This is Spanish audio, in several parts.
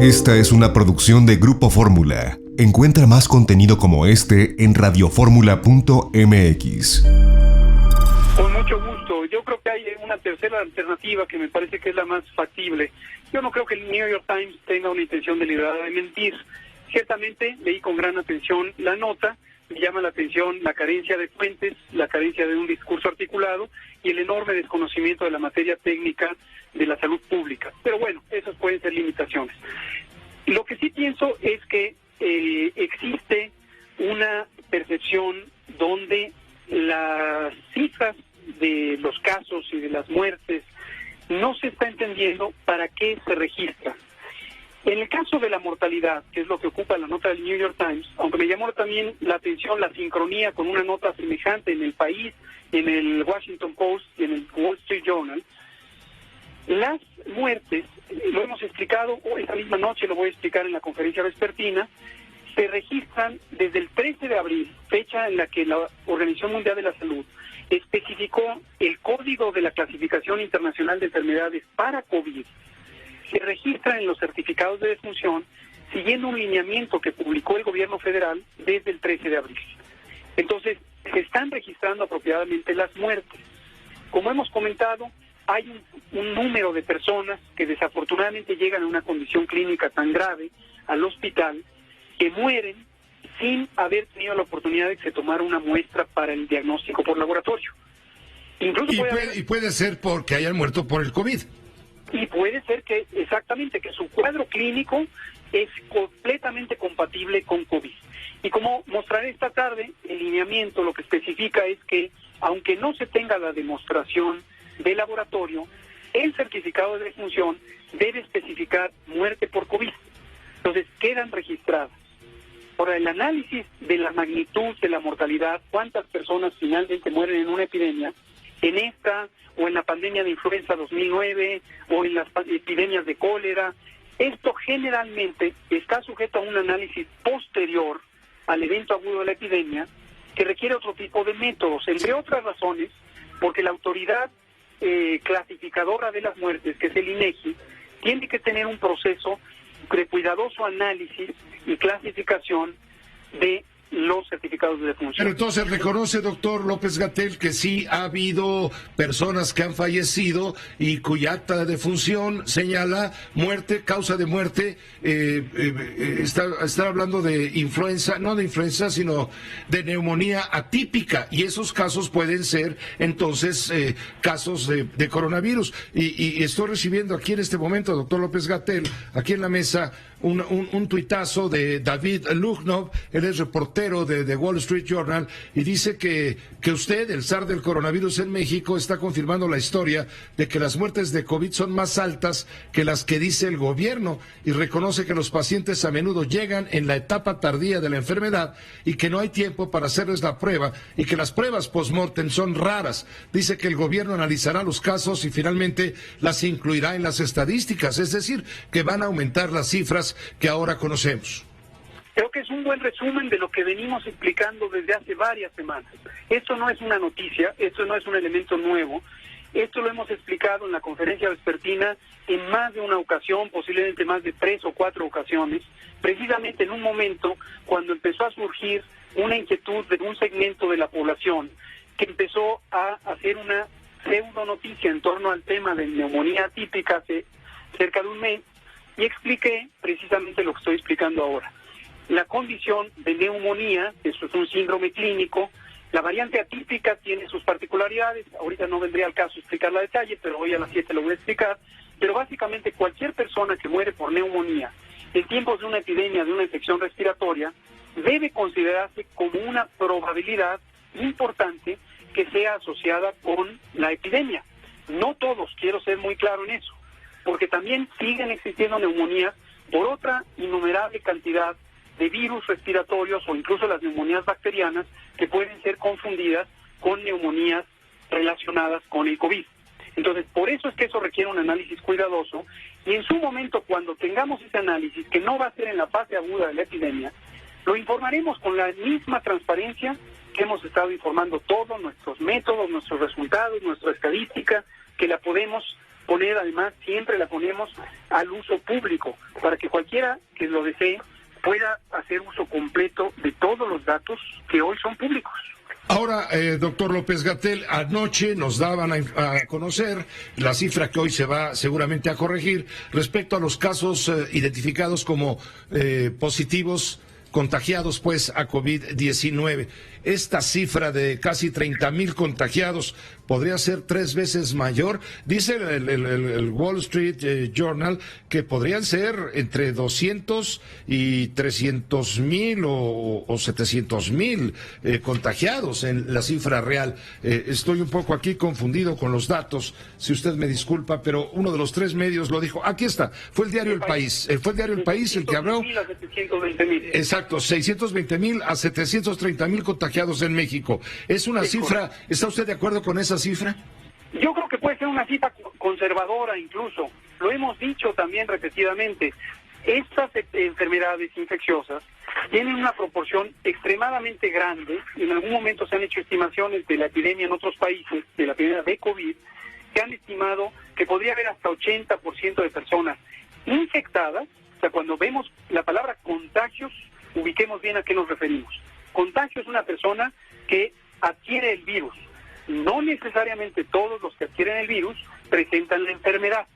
Esta es una producción de Grupo Fórmula. Encuentra más contenido como este en radioformula.mx. Con mucho gusto. Yo creo que hay una tercera alternativa que me parece que es la más factible. Yo no creo que el New York Times tenga una intención deliberada de mentir. Ciertamente leí con gran atención la nota, me llama la atención la carencia de fuentes, la carencia de un discurso articulado y el enorme desconocimiento de la materia técnica de la salud pública. Pero bueno, esas pueden ser limitaciones. Lo que sí pienso es que existe una percepción donde las cifras de los casos y de las muertes no se está entendiendo para qué se registran. En el caso de la mortalidad, que es lo que ocupa la nota del New York Times, aunque me llamó también la atención la sincronía con una nota semejante en El País, en el Washington Post y en el Wall Street Journal, las muertes, lo hemos explicado, esta misma noche lo voy a explicar en la conferencia vespertina, se registran desde el 13 de abril, fecha en la que la Organización Mundial de la Salud especificó el código de la clasificación internacional de enfermedades para COVID. Se registran en los certificados de defunción siguiendo un lineamiento que publicó el gobierno federal desde el 13 de abril. Entonces, se están registrando apropiadamente las muertes. Como hemos comentado, hay un número de personas que desafortunadamente llegan a una condición clínica tan grave al hospital que mueren sin haber tenido la oportunidad de que se tomara una muestra para el diagnóstico por laboratorio. Incluso puede ser porque hayan muerto por el COVID. Y puede ser que, exactamente, que su cuadro clínico es completamente compatible con COVID. Y como mostraré esta tarde, el lineamiento lo que especifica es que, aunque no se tenga la demostración de laboratorio, el certificado de defunción debe especificar muerte por COVID. Entonces, quedan registradas. Ahora, el análisis de la magnitud de la mortalidad, cuántas personas finalmente mueren en una epidemia, en esta o en la pandemia de influenza 2009 o en las epidemias de cólera, esto generalmente está sujeto a un análisis posterior al evento agudo de la epidemia que requiere otro tipo de métodos, entre otras razones, porque la autoridad clasificadora de las muertes, que es el INEGI, tiene que tener un proceso de cuidadoso análisis y clasificación de los certificados de defunción. Pero entonces reconoce, doctor López-Gatell, que sí ha habido personas que han fallecido y cuya acta de defunción señala muerte, causa de muerte, está hablando de influenza, no de influenza, sino de neumonía atípica, y esos casos pueden ser entonces casos de coronavirus. Y estoy recibiendo aquí en este momento, doctor López-Gatell, aquí en la mesa, un tuitazo de David Lugnov, él es reportero de The Wall Street Journal, y dice que usted, el zar del coronavirus en México, está confirmando la historia de que las muertes de COVID son más altas que las que dice el gobierno, y reconoce que los pacientes a menudo llegan en la etapa tardía de la enfermedad y que no hay tiempo para hacerles la prueba y que las pruebas post-mortem son raras. Dice que el gobierno analizará los casos y finalmente las incluirá en las estadísticas, es decir, que van a aumentar las cifras que ahora conocemos. Creo que es un buen resumen de lo que venimos explicando desde hace varias semanas. Esto no es una noticia, esto no es un elemento nuevo. Esto lo hemos explicado en la conferencia vespertina en más de una ocasión, posiblemente más de 3 o 4 ocasiones, precisamente en un momento cuando empezó a surgir una inquietud de un segmento de la población que empezó a hacer una pseudo noticia en torno al tema de neumonía atípica hace cerca de un mes, y expliqué precisamente lo que estoy explicando ahora. La condición de neumonía, esto es un síndrome clínico, la variante atípica tiene sus particularidades, ahorita no vendría al caso explicarla a detalle, pero hoy a las 7 lo voy a explicar, pero básicamente cualquier persona que muere por neumonía en tiempos de una epidemia, de una infección respiratoria, debe considerarse como una probabilidad importante que sea asociada con la epidemia. No todos, quiero ser muy claro en eso, porque también siguen existiendo neumonías por otra innumerable cantidad de virus respiratorios o incluso las neumonías bacterianas que pueden ser confundidas con neumonías relacionadas con el COVID. Entonces, por eso es que eso requiere un análisis cuidadoso, y en su momento, cuando tengamos ese análisis, que no va a ser en la fase aguda de la epidemia, lo informaremos con la misma transparencia que hemos estado informando todos nuestros métodos, nuestros resultados, nuestra estadística, que la podemos poner, además, siempre la ponemos al uso público, para que cualquiera que lo desee pueda hacer uso completo de todos los datos que hoy son públicos. Ahora, doctor López-Gatell, anoche nos daban a conocer la cifra que hoy se va seguramente a corregir respecto a los casos identificados como positivos, contagiados pues a COVID-19. Esta cifra de casi 30,000 contagiados podría ser 3 veces mayor. Dice el Wall Street Journal que podrían ser entre 200 y 300,000 o 700,000 contagiados en la cifra real. Estoy un poco aquí confundido con los datos, si usted me disculpa, pero uno de los 3 medios lo dijo. Aquí está, fue el diario El País. Fue el diario El País el que habló. 720,000. Exacto, 620,000 a 730,000 contagiados en México. ¿Es una cifra? ¿Está usted de acuerdo con esa cifra? Yo creo que puede ser una cifra conservadora incluso. Lo hemos dicho también repetidamente. Estas enfermedades infecciosas tienen una proporción extremadamente grande. En algún momento se han hecho estimaciones de la epidemia en otros países, de la epidemia de COVID, que han estimado que podría haber hasta 80% de personas infectadas. O sea, cuando vemos la palabra contagios, ubiquemos bien a qué nos referimos. Contagio es una persona que adquiere el virus. No necesariamente todos los que adquieren el virus presentan la enfermedad.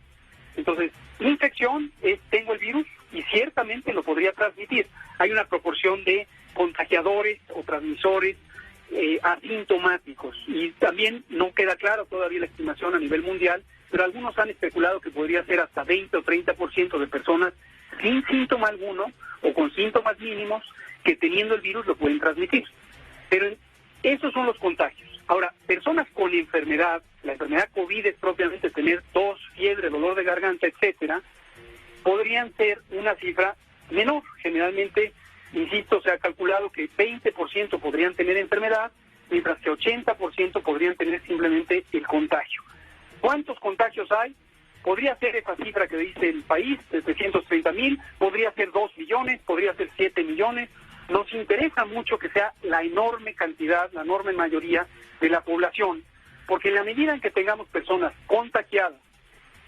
Entonces, infección es tengo el virus y ciertamente lo podría transmitir. Hay una proporción de contagiadores o transmisores asintomáticos y también no queda claro todavía la estimación a nivel mundial, pero algunos han especulado que podría ser hasta 20 o 30% de personas sin síntoma alguno o con síntomas mínimos que teniendo el virus lo pueden transmitir. Pero esos son los contagios. Ahora, personas con enfermedad, la enfermedad COVID es propiamente tener tos, fiebre, dolor de garganta, etcétera, podrían ser una cifra menor. Generalmente, insisto, se ha calculado que 20% podrían tener enfermedad, mientras que 80% podrían tener simplemente el contagio. ¿Cuántos contagios hay? Podría ser esa cifra que dice El País, de 330,000, podría ser 2 millones, podría ser 7 millones. Nos interesa mucho que sea la enorme cantidad, la enorme mayoría de la población, porque en la medida en que tengamos personas contagiadas,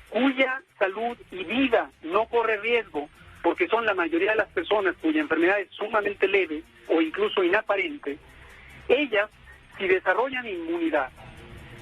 cuya salud y vida no corre riesgo, porque son la mayoría de las personas cuya enfermedad es sumamente leve o incluso inaparente, ellas, si desarrollan inmunidad,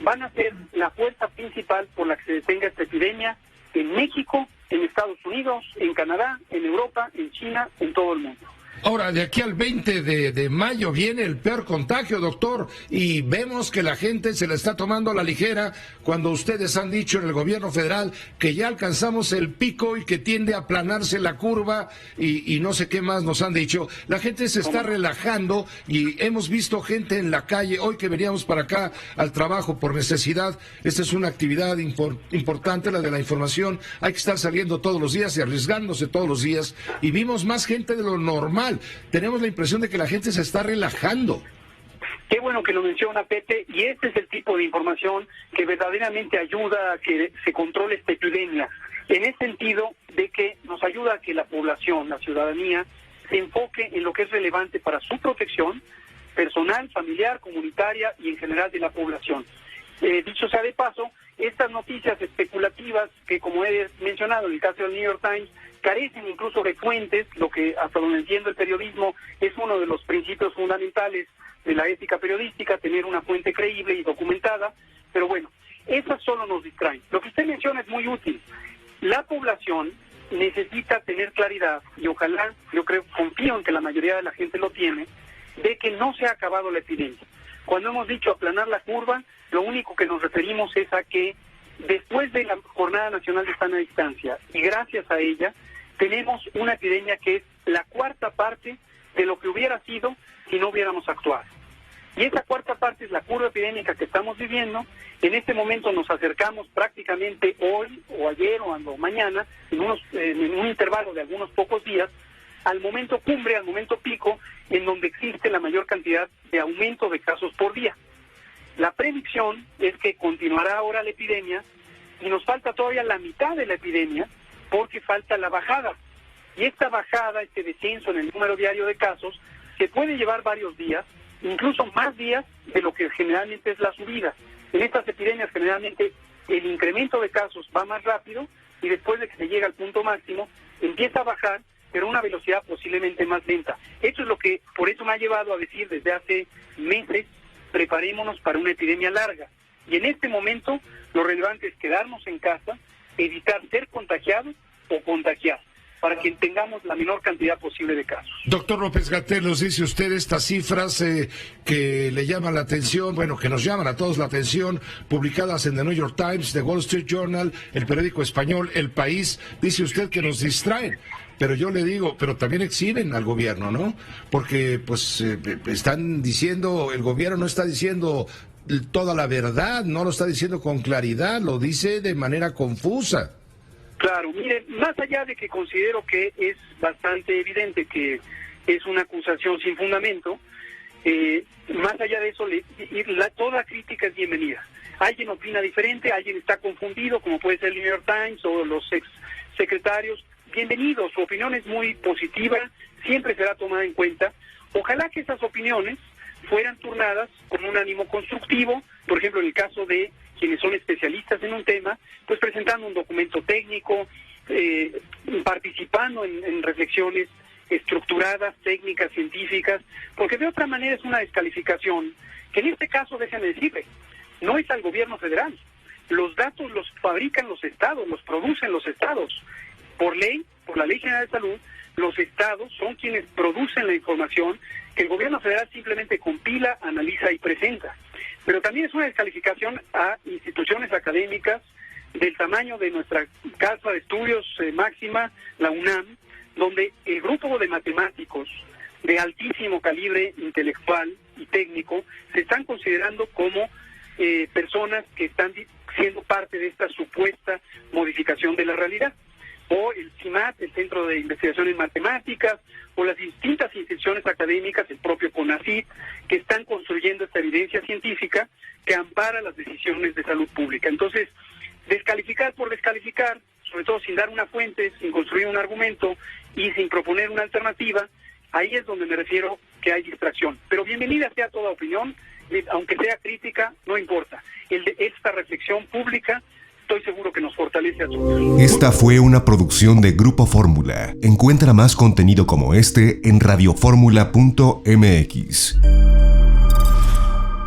van a ser la fuerza principal por la que se detenga esta epidemia en México, en Estados Unidos, en Canadá, en Europa, en China, en todo el mundo. Ahora, de aquí al 20 de mayo viene el peor contagio, doctor, y vemos que la gente se la está tomando a la ligera cuando ustedes han dicho en el gobierno federal que ya alcanzamos el pico y que tiende a aplanarse la curva y no sé qué más nos han dicho. La gente se está relajando y hemos visto gente en la calle. Hoy que veníamos para acá al trabajo por necesidad, esta es una actividad importante, la de la información. Hay que estar saliendo todos los días y arriesgándose todos los días y vimos más gente de lo normal. Tenemos la impresión de que la gente se está relajando. Qué bueno que lo menciona Pepe, y este es el tipo de información que verdaderamente ayuda a que se controle esta epidemia, en el sentido de que nos ayuda a que la población, la ciudadanía, se enfoque en lo que es relevante para su protección personal, familiar, comunitaria y en general de la población. Dicho sea de paso, estas noticias especulativas que, como he mencionado en el caso del New York Times, carecen incluso de fuentes, lo que hasta donde entiendo el periodismo es uno de los principios fundamentales de la ética periodística, tener una fuente creíble y documentada, pero bueno, esas solo nos distraen. Lo que usted menciona es muy útil. La población necesita tener claridad, y ojalá, yo creo, confío en que la mayoría de la gente lo tiene, de que no se ha acabado la epidemia. Cuando hemos dicho aplanar la curva, lo único que nos referimos es a que después de la Jornada Nacional de Sana Distancia, y gracias a ella, tenemos una epidemia que es la 4ª parte de lo que hubiera sido si no hubiéramos actuado. Y esa 4ª parte es la curva epidémica que estamos viviendo. En este momento nos acercamos prácticamente hoy, o ayer, o mañana, en un intervalo de algunos pocos días, al momento cumbre, al momento pico, en donde existe la mayor cantidad de aumento de casos por día. La predicción es que continuará ahora la epidemia y nos falta todavía la mitad de la epidemia porque falta la bajada. Y esta bajada, este descenso en el número diario de casos, se puede llevar varios días, incluso más días de lo que generalmente es la subida. En estas epidemias generalmente el incremento de casos va más rápido y después de que se llega al punto máximo, empieza a bajar, pero a una velocidad posiblemente más lenta. Esto es lo que, por eso me ha llevado a decir desde hace meses, preparémonos para una epidemia larga. Y en este momento, lo relevante es quedarnos en casa, evitar ser contagiados o contagiar, para que tengamos la menor cantidad posible de casos. Doctor López-Gatell, nos dice usted estas cifras que le llaman la atención, bueno, que nos llaman a todos la atención, publicadas en The New York Times, The Wall Street Journal, el periódico español El País. Dice usted que nos distraen, pero yo le digo, pero también exhiben al gobierno, ¿no? Porque pues están diciendo, el gobierno no está diciendo toda la verdad, no lo está diciendo con claridad, lo dice de manera confusa. Claro, miren, más allá de que considero que es bastante evidente que es una acusación sin fundamento, más allá de eso, toda crítica es bienvenida. Alguien opina diferente, alguien está confundido, como puede ser el New York Times o los ex secretarios, bienvenido, su opinión es muy positiva, siempre será tomada en cuenta. Ojalá que esas opiniones fueran turnadas con un ánimo constructivo, por ejemplo, en el caso de quienes son especialistas en un tema, pues presentando un documento técnico, participando en reflexiones estructuradas, técnicas, científicas, porque de otra manera es una descalificación, que en este caso, déjenme decirle, no es al gobierno federal. Los datos los fabrican los estados, los producen los estados. Por ley, por la Ley General de Salud, los estados son quienes producen la información que el gobierno federal simplemente compila, analiza y presenta. Pero también es una descalificación a instituciones académicas del tamaño de nuestra casa de estudios máxima, la UNAM, donde el grupo de matemáticos de altísimo calibre intelectual y técnico se están considerando como personas que están siendo parte de esta supuesta modificación de la realidad. O el CIMAT, el Centro de Investigación en Matemáticas, o las distintas instituciones académicas, el propio CONACYT, que están construyendo esta evidencia científica que ampara las decisiones de salud pública. Entonces, descalificar por descalificar, sobre todo sin dar una fuente, sin construir un argumento y sin proponer una alternativa, ahí es donde me refiero que hay distracción. Pero bienvenida sea toda opinión, aunque sea crítica, no importa. Esta reflexión pública estoy seguro que nos fortalece a todos. Esta fue una producción de Grupo Fórmula. Encuentra más contenido como este en radioformula.mx.